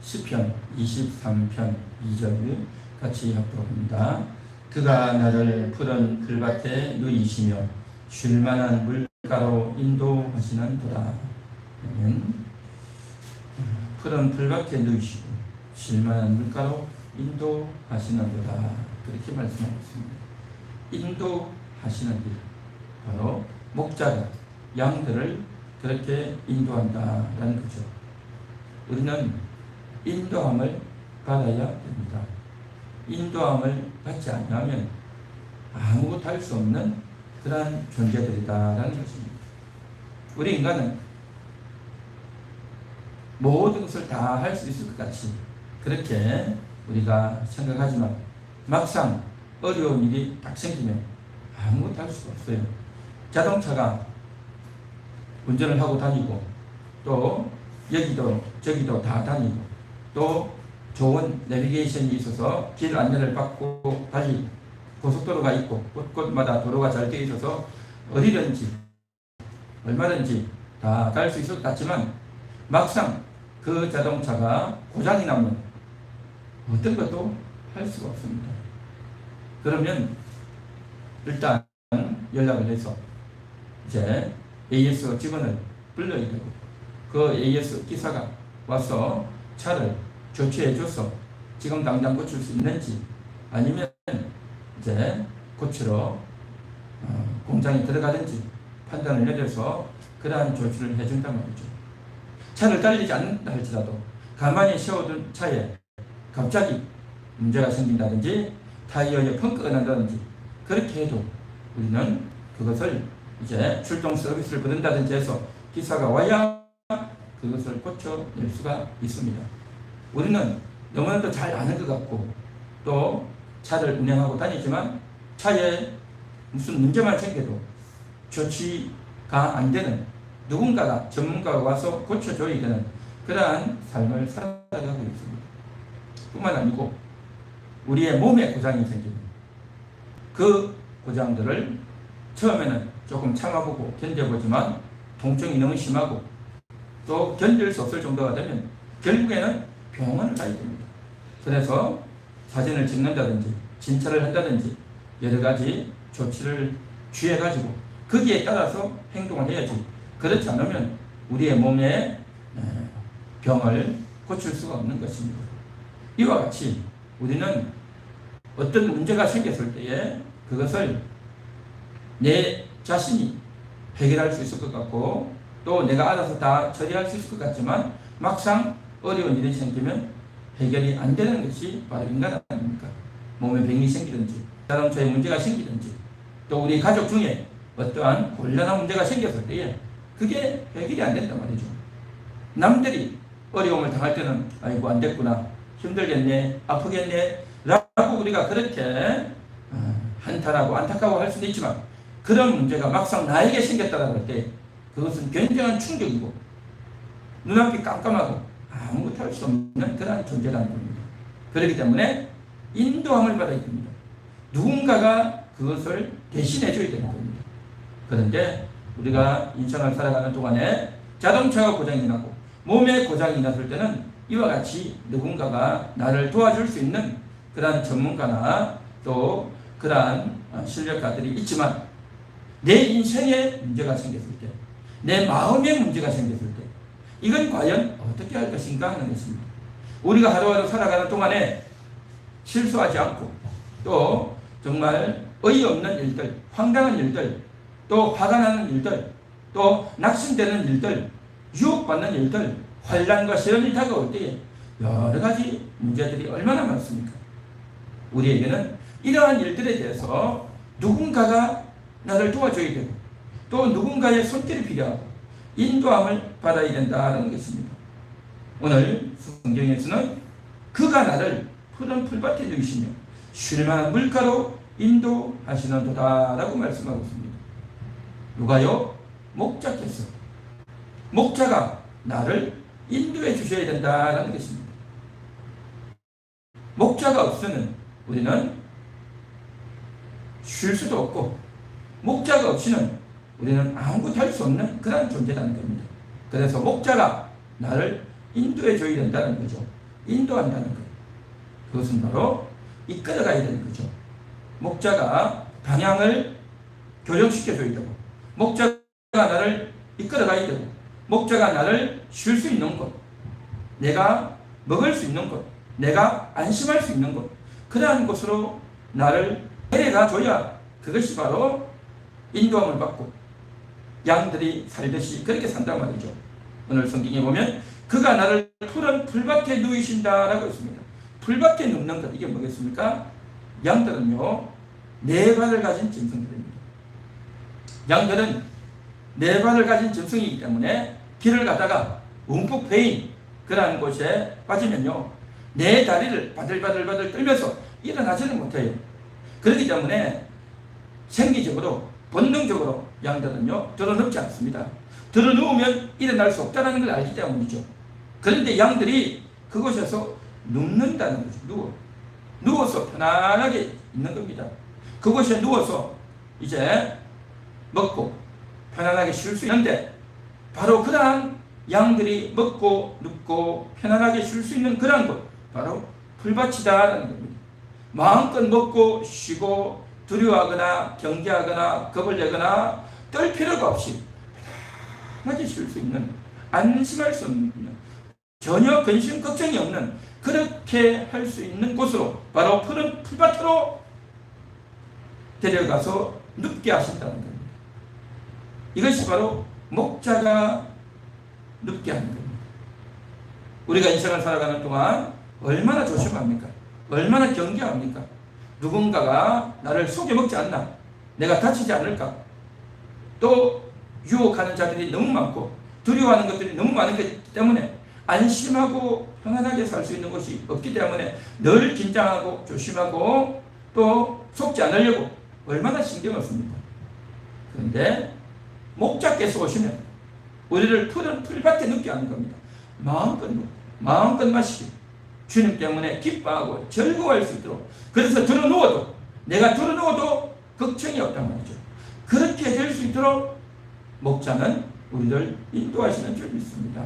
시편 23편 2절 같이 합독합니다. 그가 나를 푸른 풀밭에 누이시며 쉴만한 물가로 인도하시는도다. 푸른 풀밭에 누이시고 쉴만한 물가로 인도하시는도다. 그렇게 말씀하고 있습니다. 인도하시는 길, 바로 목자가 양들을 그렇게 인도한다라는 거죠. 우리는 인도함을 받아야 됩니다. 인도함을 받지 않으면 아무것도 할 수 없는 그러한 존재들이다라는 것입니다. 우리 인간은 모든 것을 다 할 수 있을 것 같이 그렇게 우리가 생각하지만 막상 어려운 일이 딱 생기면 아무것도 할 수가 없어요. 자동차가 운전을 하고 다니고 또 여기도 저기도 다 다니고 또 좋은 내비게이션이 있어서 길 안내를 받고 달리 고속도로가 있고 곳곳마다 도로가 잘 되어 있어서 어디든지 얼마든지 다 갈 수 있을 것 같지만 막상 그 자동차가 고장이 나면 어떤 것도 할 수가 없습니다. 그러면 일단 연락을 해서 이제 AS 직원을 불러야 되고 그 AS 기사가 와서 차를 조치해줘서 지금 당장 고칠 수 있는지 아니면 이제 고치러 공장에 들어가든지 판단을 내려서 그러한 조치를 해준단 말이죠. 차를 달리지 않는다 할지라도 가만히 세워둔 차에 갑자기 문제가 생긴다든지 타이어에 펑크가 난다든지 그렇게 해도 우리는 그것을 이제 출동 서비스를 부른다든지 해서 기사가 와야 그것을 고쳐낼 수가 있습니다. 우리는 너무나도 잘 아는 것 같고 또 차를 운행하고 다니지만 차에 무슨 문제만 생겨도 조치가 안 되는 누군가가 전문가가 와서 고쳐줘야 되는 그러한 삶을 살아가고 있습니다. 뿐만 아니고 우리의 몸에 고장이 생기면 그 고장들을 처음에는 조금 참아보고 견뎌보지만 통증이 너무 심하고 또 견딜 수 없을 정도가 되면 결국에는 병원을 가야 됩니다. 그래서 사진을 찍는다든지 진찰을 한다든지 여러 가지 조치를 취해가지고 거기에 따라서 행동을 해야지 그렇지 않으면 우리의 몸에 병을 고칠 수가 없는 것입니다. 이와 같이 우리는 어떤 문제가 생겼을 때에 그것을 내 자신이 해결할 수 있을 것 같고 또 내가 알아서 다 처리할 수 있을 것 같지만 막상 어려운 일이 생기면 해결이 안 되는 것이 바로 인간 아닙니까? 몸에 병이 생기든지 자동차에 문제가 생기든지 또 우리 가족 중에 어떠한 곤란한 문제가 생겼을 때에 그게 해결이 안 된단 말이죠. 남들이 어려움을 당할 때는 아이고 안 됐구나 힘들겠네 아프겠네 라고 우리가 그렇게 한탄하고 안타까워 할 수도 있지만 그런 문제가 막상 나에게 생겼다고 할 때 그것은 굉장한 충격이고 눈앞이 깜깜하고 아무것도 할 수 없는 그런 존재라는 겁니다. 그렇기 때문에 인도함을 받아야 됩니다. 누군가가 그것을 대신해 줘야 되는 겁니다. 그런데 우리가 인생을 살아가는 동안에 자동차가 고장이 나고 몸에 고장이 났을 때는 이와 같이 누군가가 나를 도와줄 수 있는 그러한 전문가나 또 그러한 실력가들이 있지만 내 인생에 문제가 생겼을 때, 내 마음에 문제가 생겼을 때 이건 과연 어떻게 할 것인가 하는 것입니다. 우리가 하루하루 살아가는 동안에 실수하지 않고 또 정말 어이없는 일들, 황당한 일들, 또 화가 나는 일들, 또 낙심되는 일들, 유혹받는 일들, 환난과 시련이 다가올 때에 여러 가지 문제들이 얼마나 많습니까? 우리에게는 이러한 일들에 대해서 누군가가 나를 도와줘야 되고 또 누군가의 손길이 필요하고 인도함을 받아야 된다는 것입니다. 오늘 성경에서는 그가 나를 푸른 풀밭에 누이시며 쉴만한 물가로 인도하시는도다 라고 말씀하고 있습니다. 누가요? 목자께서 목자가 나를 인도해 주셔야 된다는 것입니다. 목자가 없으면 우리는 쉴 수도 없고 목자가 없이는 우리는 아무것도 할 수 없는 그런 존재라는 겁니다. 그래서 목자가 나를 인도해 줘야 된다는 거죠. 인도한다는 것. 그것은 바로 이끌어가야 되는 거죠. 목자가 방향을 교정시켜줘야 되고, 목자가 나를 이끌어가야 되고, 목자가 나를 쉴 수 있는 곳, 내가 먹을 수 있는 곳, 내가 안심할 수 있는 곳, 그러한 곳으로 나를 데려가 줘야 그것이 바로 인도함을 받고 양들이 살듯이 그렇게 산단 말이죠. 오늘 성경에 보면 그가 나를 푸른 풀밭에 누이신다라고 했습니다. 풀밭에 눕는 것, 이게 뭐겠습니까? 양들은요, 네 발을 가진 짐승들입니다. 양들은 네 발을 가진 짐승이기 때문에 길을 가다가 움푹 패인 그러한 곳에 빠지면요, 내 다리를 바들바들 떨면서 일어나지는 못해요. 그렇기 때문에 생리적으로, 본능적으로 양들은요, 들어눕지 않습니다. 들어누우면 일어날 수 없다는 걸 알기 때문이죠. 그런데 양들이 그곳에서 눕는다는 거죠. 누워서 편안하게 있는 겁니다. 그곳에 누워서 이제 먹고 편안하게 쉴 수 있는데, 바로 그러한 양들이 먹고 눕고 편안하게 쉴 수 있는 그러한 곳, 바로 풀밭이다라는 겁니다. 마음껏 먹고 쉬고 두려워하거나 경계하거나 겁을 내거나 떨 필요가 없이 편하게 쉴 수 있는, 안심할 수 없는, 전혀 근심 걱정이 없는, 그렇게 할 수 있는 곳으로, 바로 푸른 풀밭으로 데려가서 눕게 하신다는 겁니다. 이것이 바로 목자가 눕게 하는 겁니다. 우리가 인생을 살아가는 동안 얼마나 조심합니까? 얼마나 경계합니까? 누군가가 나를 속여먹지 않나? 내가 다치지 않을까? 또 유혹하는 자들이 너무 많고 두려워하는 것들이 너무 많기 때문에 안심하고 편안하게 살 수 있는 것이 없기 때문에 늘 긴장하고 조심하고 또 속지 않으려고 얼마나 신경을 씁니까? 그런데 목자께서 오시면 우리를 푸른 풀밭에 눕게 하는 겁니다. 마음껏 눕고 마음껏 마시고 주님 때문에 기뻐하고 즐거워할 수 있도록, 그래서 들어누워도, 내가 들어누워도 걱정이 없단 말이죠. 그렇게 될 수 있도록 목자는 우리를 인도하시는 줄 믿습니다.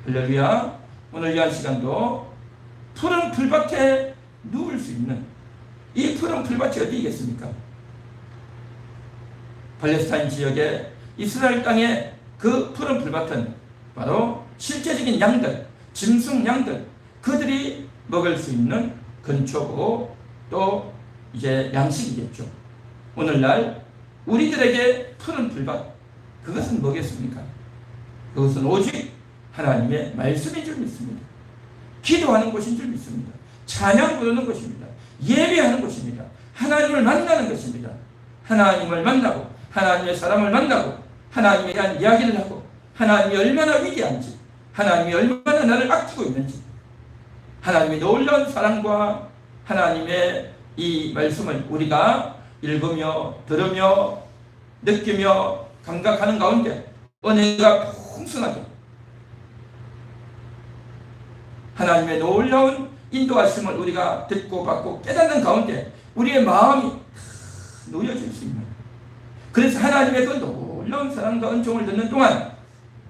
할렐루야. 오늘 이 한 시간도 푸른 풀밭에 누울 수 있는, 이 푸른 풀밭이 어디겠습니까? 팔레스타인 지역의 이스라엘 땅의 그 푸른 풀밭은 바로 실제적인 양들, 짐승 양들, 그들이 먹을 수 있는 근초고 또 이제 양식이겠죠. 오늘날 우리들에게 푸른 풀밭, 그것은 뭐겠습니까? 그것은 오직 하나님의 말씀인 줄 믿습니다. 기도하는 곳인 줄 믿습니다. 찬양 부르는 것입니다. 예배하는 것입니다. 하나님을 만나는 것입니다. 하나님을 만나고 하나님의 사람을 만나고 하나님에 대한 이야기를 하고 하나님이 얼마나 위대한지, 하나님이 얼마나 나를 아끼고 있는지, 하나님의 놀라운 사랑과 하나님의 이 말씀을 우리가 읽으며 들으며 느끼며 감각하는 가운데 은혜가 풍성하게 하나님의 놀라운 인도하심을 우리가 듣고 받고 깨닫는 가운데 우리의 마음이 놓여질 수 있는, 그래서 하나님의 그 놀라운 사랑과 은총을 듣는 동안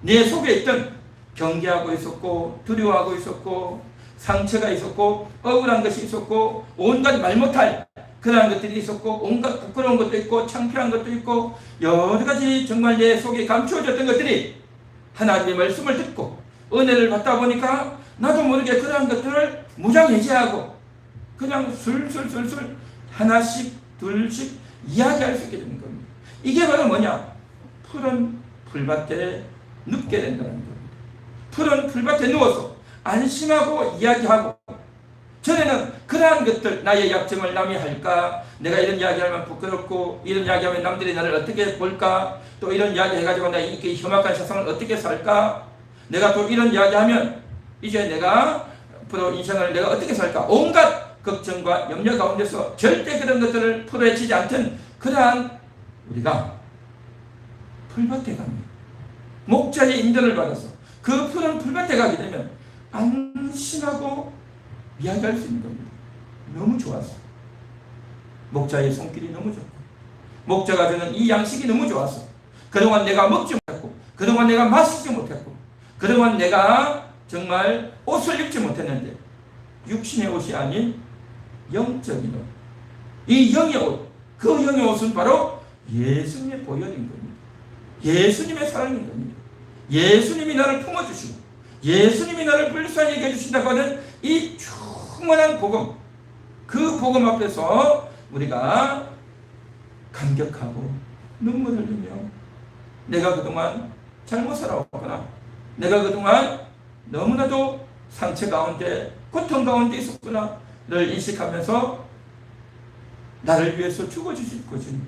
내 속에 있던 경계하고 있었고 두려워하고 있었고 상처가 있었고 억울한 것이 있었고 온갖 말 못할 그러한 것들이 있었고 온갖 부끄러운 것도 있고 창피한 것도 있고 여러 가지 정말 내 속에 감추어졌던 것들이 하나님의 말씀을 듣고 은혜를 받다 보니까 나도 모르게 그러한 것들을 무장해제하고 그냥 술술술술 하나씩 둘씩 이야기할 수 있게 되는 겁니다. 이게 바로 뭐냐? 푸른 풀밭에 눕게 된다는 겁니다. 푸른 풀밭에 누워서 안심하고 이야기하고, 전에는 그러한 것들, 나의 약점을 남이 할까, 내가 이런 이야기하면 부끄럽고 이런 이야기하면 남들이 나를 어떻게 볼까, 또 이런 이야기 해가지고 내가 이 험악한 세상을 어떻게 살까, 내가 또 이런 이야기하면 이제 내가 앞으로 인생을 내가 어떻게 살까, 온갖 걱정과 염려 가운데서 절대 그런 것들을 풀어헤치지 않던 그러한 우리가 풀밭에 갑니다. 목자의 인도를 받아서 그 푸른 풀밭에 가게 되면 안심하고 이야기할 수 있는 겁니다. 너무 좋아서, 목자의 손길이 너무 좋고 목자가 주는 이 양식이 너무 좋아서, 그동안 내가 먹지 못했고 그동안 내가 마시지 못했고 그동안 내가 정말 옷을 입지 못했는데 육신의 옷이 아닌 영적인 옷, 이 영의 옷, 그 영의 옷은 바로 예수님의 보혈인 겁니다. 예수님의 사랑인 겁니다. 예수님이 나를 품어주시고 예수님이 나를 불쌍히 여겨주신다고 하는 이 충만한 복음, 그 복음 앞에서 우리가 감격하고 눈물을 흘리며 내가 그동안 잘못 살아왔구나, 내가 그동안 너무나도 상처 가운데 고통 가운데 있었구나 를 인식하면서 나를 위해서 죽어주실 것이니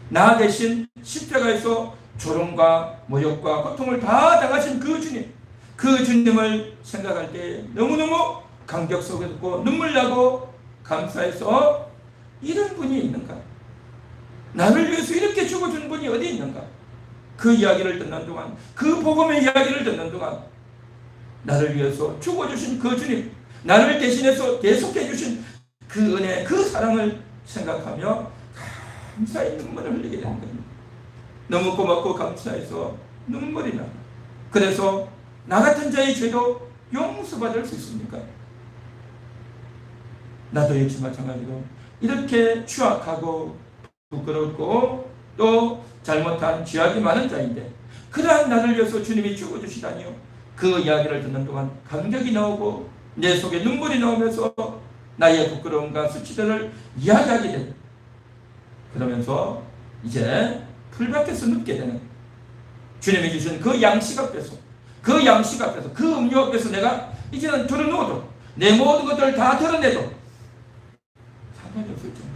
나 대신 십자가에서 조롱과 모욕과 고통을 다 당하신 그 주님, 그 주님을 생각할 때 너무너무 감격 속에 듣고 눈물 나고 감사해서 이런 분이 있는가, 나를 위해서 이렇게 죽어준 분이 어디 있는가, 그 이야기를 듣는 동안, 그 복음의 이야기를 듣는 동안 나를 위해서 죽어주신 그 주님, 나를 대신해서 대속해 주신 그 은혜, 그 사랑을 생각하며 감사의 눈물을 흘리게 되는 겁니다. 너무 고맙고 감사해서 눈물이 나. 그래서 나 같은 자의 죄도 용서받을 수 있습니까? 나도 역시 마찬가지로 이렇게 추악하고 부끄럽고 또 잘못한 죄악이 많은 자인데 그러한 나를 위해서 주님이 죽어주시다니요. 그 이야기를 듣는 동안 감격이 나오고 내 속에 눈물이 나오면서 나의 부끄러움과 수치들을 이야기하게 됩니다. 그러면서 이제 풀밭에서 눕게 되는 주님이 주신 그 양식 앞에서, 그 양식 앞에서, 그 음료 앞에서 내가 이제는 들어누워도 내 모든 것들을 다 드러내도 상관이 없을 정도,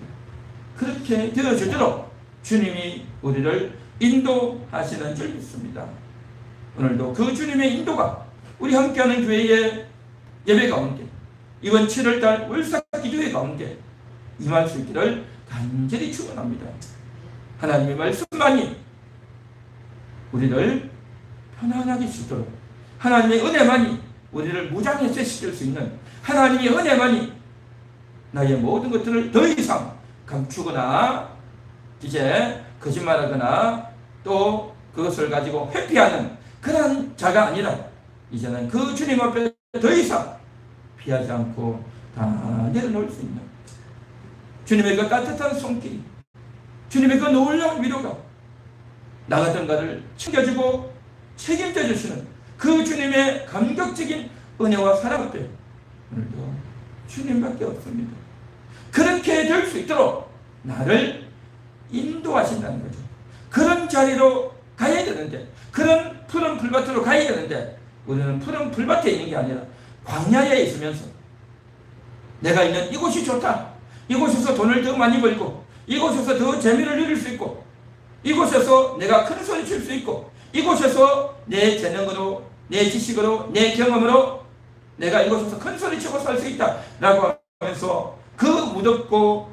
그렇게 되어주도록 주님이 우리를 인도하시는 줄 믿습니다. 오늘도 그 주님의 인도가 우리 함께하는 교회의 예배 가운데, 이번 7월달 월삭 기도회 가운데 임할 수 있기를 간절히 축원합니다. 하나님의 말씀만이 우리를 편안하게 주도록, 하나님의 은혜만이 우리를 무장해제시킬 수 있는, 하나님의 은혜만이 나의 모든 것들을 더 이상 감추거나 이제 거짓말하거나 또 그것을 가지고 회피하는 그런 자가 아니라 이제는 그 주님 앞에 더 이상 피하지 않고 다 내려놓을 수 있는 주님의 그 따뜻한 손길이, 주님의 그 놀라운 위로가 나 같은가를 챙겨주고 책임져 주시는 그 주님의 감격적인 은혜와 사랑 앞에 오늘도 주님밖에 없습니다. 그렇게 될 수 있도록 나를 인도하신다는 거죠. 그런 자리로 가야 되는데, 그런 푸른 풀밭으로 가야 되는데 우리는 푸른 풀밭에 있는 게 아니라 광야에 있으면서 내가 있는 이곳이 좋다, 이곳에서 돈을 더 많이 벌고 이곳에서 더 재미를 누릴 수 있고 이곳에서 내가 큰 소리 칠 수 있고 이곳에서 내 재능으로, 내 지식으로, 내 경험으로 내가 이곳에서 큰 소리 치고 살 수 있다 라고 하면서 그 무덥고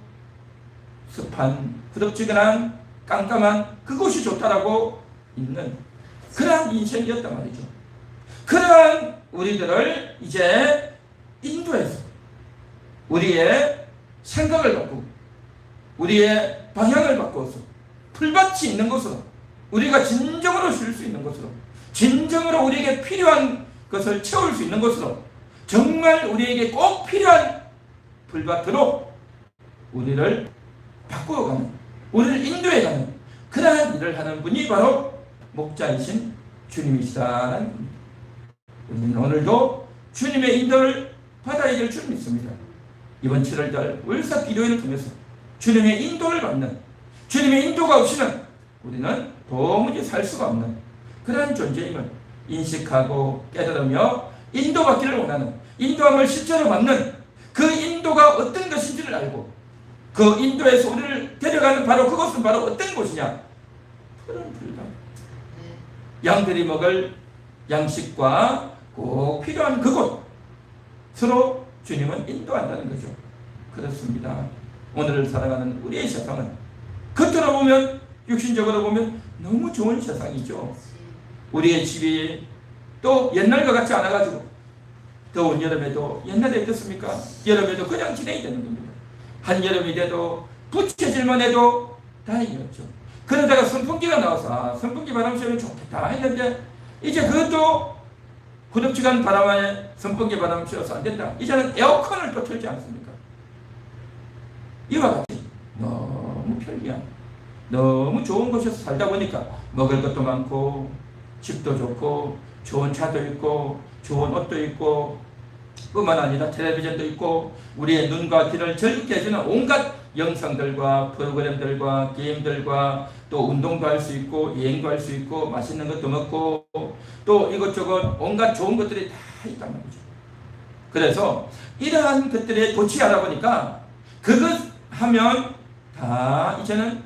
습한 부덥지근한 깜깜한 그곳이 좋다라고 있는 그러한 인생이었단 말이죠. 그러한 우리들을 이제 인도해서 우리의 생각을 바꾸고 우리의 방향을 바꿔서 풀밭이 있는 곳으로, 우리가 진정으로 쉴 수 있는 곳으로, 진정으로 우리에게 필요한 것을 채울 수 있는 곳으로, 정말 우리에게 꼭 필요한 풀밭으로 우리를 바꾸어가는, 우리를 인도해가는 그러한 일을 하는 분이 바로 목자이신 주님이시다라는 겁니다. 우리는 오늘도 주님의 인도를 받아야 될 줄 믿습니다. 이번 7월달 월삭 기도회를 통해서 주님의 인도를 받는, 주님의 인도가 없이는 우리는 도무지 살 수가 없는 그러한 존재임을 인식하고 깨달으며 인도받기를 원하는, 인도함을 실제로 받는 그 인도가 어떤 것인지를 알고 그 인도에서 우리를 데려가는 바로 그것은 바로 어떤 곳이냐? 푸른 풀밭. 양들이 먹을 양식과 꼭 필요한 그곳으로 주님은 인도한다는 거죠. 그렇습니다. 오늘을 살아가는 우리의 세상은 겉으로 보면, 육신적으로 보면 너무 좋은 세상이죠. 우리의 집이 또 옛날과 같지 않아가지고 더운 여름에도 옛날에 어떻습니까? 여름에도 그냥 진행이 되는 겁니다. 한여름이 돼도 부채질만 해도 다행이었죠. 그러다가 선풍기가 나와서 선풍기 바람 쐬면 좋겠다 했는데 이제 그것도 후덥지근한 바람 안에 선풍기 바람 쐬어서 안 된다. 이제는 에어컨을 또 틀지 않습니까? 이와 같이 너무 편리한, 너무 좋은 곳에서 살다 보니까 먹을 것도 많고 집도 좋고 좋은 차도 있고 좋은 옷도 있고 뿐만 아니라 텔레비전도 있고 우리의 눈과 귀를 즐겁게 해주는 온갖 영상들과 프로그램들과 게임들과 또 운동도 할 수 있고 여행도 할 수 있고 맛있는 것도 먹고 또 이것저것 온갖 좋은 것들이 다 있단 말이죠. 그래서 이러한 것들에 도취하다 보니까 그것 하면 다 이제는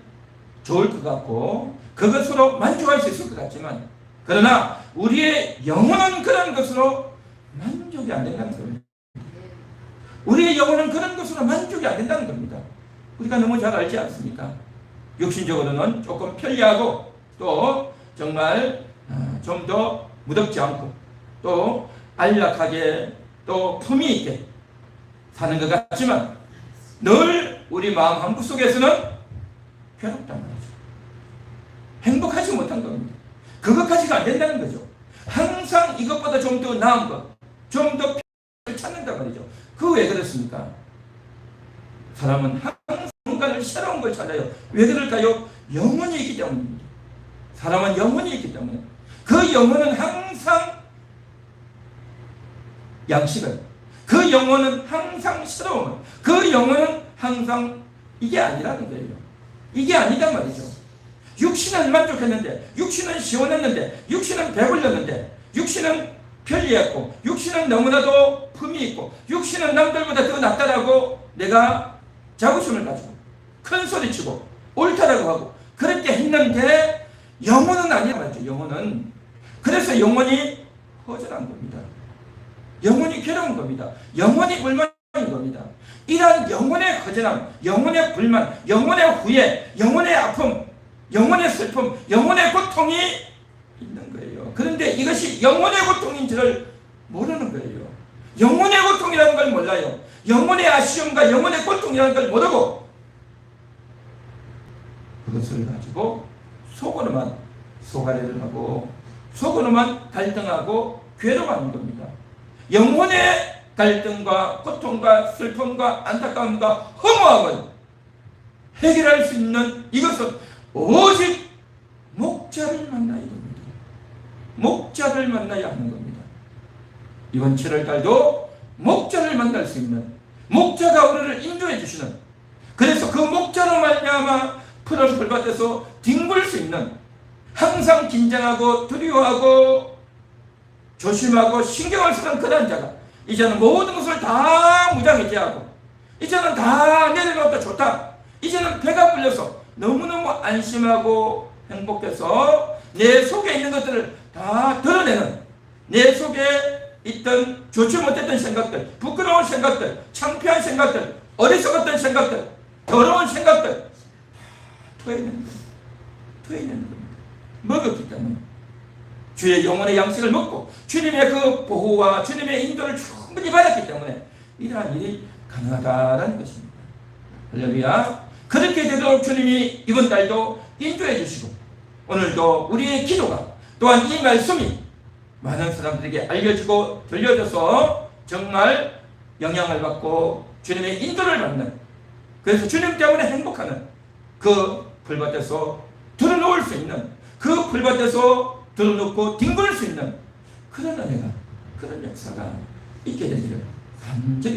좋을 것 같고 그것으로 만족할 수 있을 것 같지만 그러나 우리의 영혼은 그런 것으로 만족이 안 된다는 겁니다. 우리의 영혼은 그런 것으로 만족이 안 된다는 겁니다. 우리가 너무 잘 알지 않습니까? 육신적으로는 조금 편리하고 또 정말 좀 더 무덥지 않고 또 안락하게 또 품위 있게 사는 것 같지만 늘 우리 마음 한구 속에서는 괴롭단 말이죠. 행복하지 못한 겁니다. 그것까지가 안 된다는 거죠. 항상 이것보다 좀 더 나은 것, 좀 더 편을 찾는단 말이죠. 그거 왜 그렇습니까? 사람은 항상 뭔가를 새로운 걸 찾아요. 왜 그럴까요? 영혼이 있기 때문입니다. 사람은 영혼이 있기 때문에 그 영혼은 항상 양식을, 그 영혼은 항상 새로움을, 그 영혼은 항상 이게 아니라는 거예요. 이게 아니단 말이죠. 육신은 만족했는데, 육신은 시원했는데, 육신은 배불렸는데, 육신은 편리했고, 육신은 너무나도 품이 있고, 육신은 남들보다 더 낫다라고 내가 자부심을 가지고 큰 소리치고 옳다라고 하고 그렇게 했는데 영혼은 아니란 말이죠. 영혼은. 그래서 영혼이 허전한 겁니다. 영혼이 괴로운 겁니다. 영혼이 불만인 겁니다. 이러한 영혼의 허전함, 영혼의 불만, 영혼의 후회, 영혼의 아픔, 영혼의 슬픔, 영혼의 고통이 있는 거예요. 그런데 이것이 영혼의 고통인지를 모르는 거예요. 영혼의 고통이라는 걸 몰라요. 영혼의 아쉬움과 영혼의 고통이라는 걸 모르고 그것을 가지고 속으로만 소가래를 하고 속으로만 갈등하고 괴로워하는 겁니다. 영혼의 갈등과 고통과 슬픔과 안타까움과 허무함을 해결할 수 있는 이것은 오직 목자를 만나야 됩니다. 목자를 만나야 하는 겁니다. 이번 7월달도 목자를 만날 수 있는 목자가 우리를 인도해 주시는 그래서 그 목자로 말미암아 푸른 풀밭에서 뒹굴 수 있는 항상 긴장하고 두려워하고 조심하고 신경을 쓰는 그런 자가 이제는 모든 것을 다 무장해 제하고 이제는 다 내려놓다 좋다. 이제는 배가 불려서 너무너무 안심하고 행복해서 내 속에 있는 것들을 다 드러내는 내 속에 있던 좋지 못했던 생각들, 부끄러운 생각들, 창피한 생각들, 어리석었던 생각들, 더러운 생각들 다 토해내는 겁니다. 토해내는 겁니다. 먹었기 때문에 주의 영혼의 양식을 먹고 주님의 그 보호와 주님의 인도를 충분히 받았기 때문에 이러한 일이 가능하다라는 것입니다. 할렐루야. 그렇게 되도록 주님이 이번 달도 인도해 주시고 오늘도 우리의 기도가 또한 이 말씀이 많은 사람들에게 알려지고 들려져서 정말 영향을 받고 주님의 인도를 받는 그래서 주님 때문에 행복하는 그 풀밭에서 들어놓을 수 있는 그 풀밭에서 들어놓고 뒹굴 수 있는 그런 은혜가 그런 역사가 있게 되기를 간절히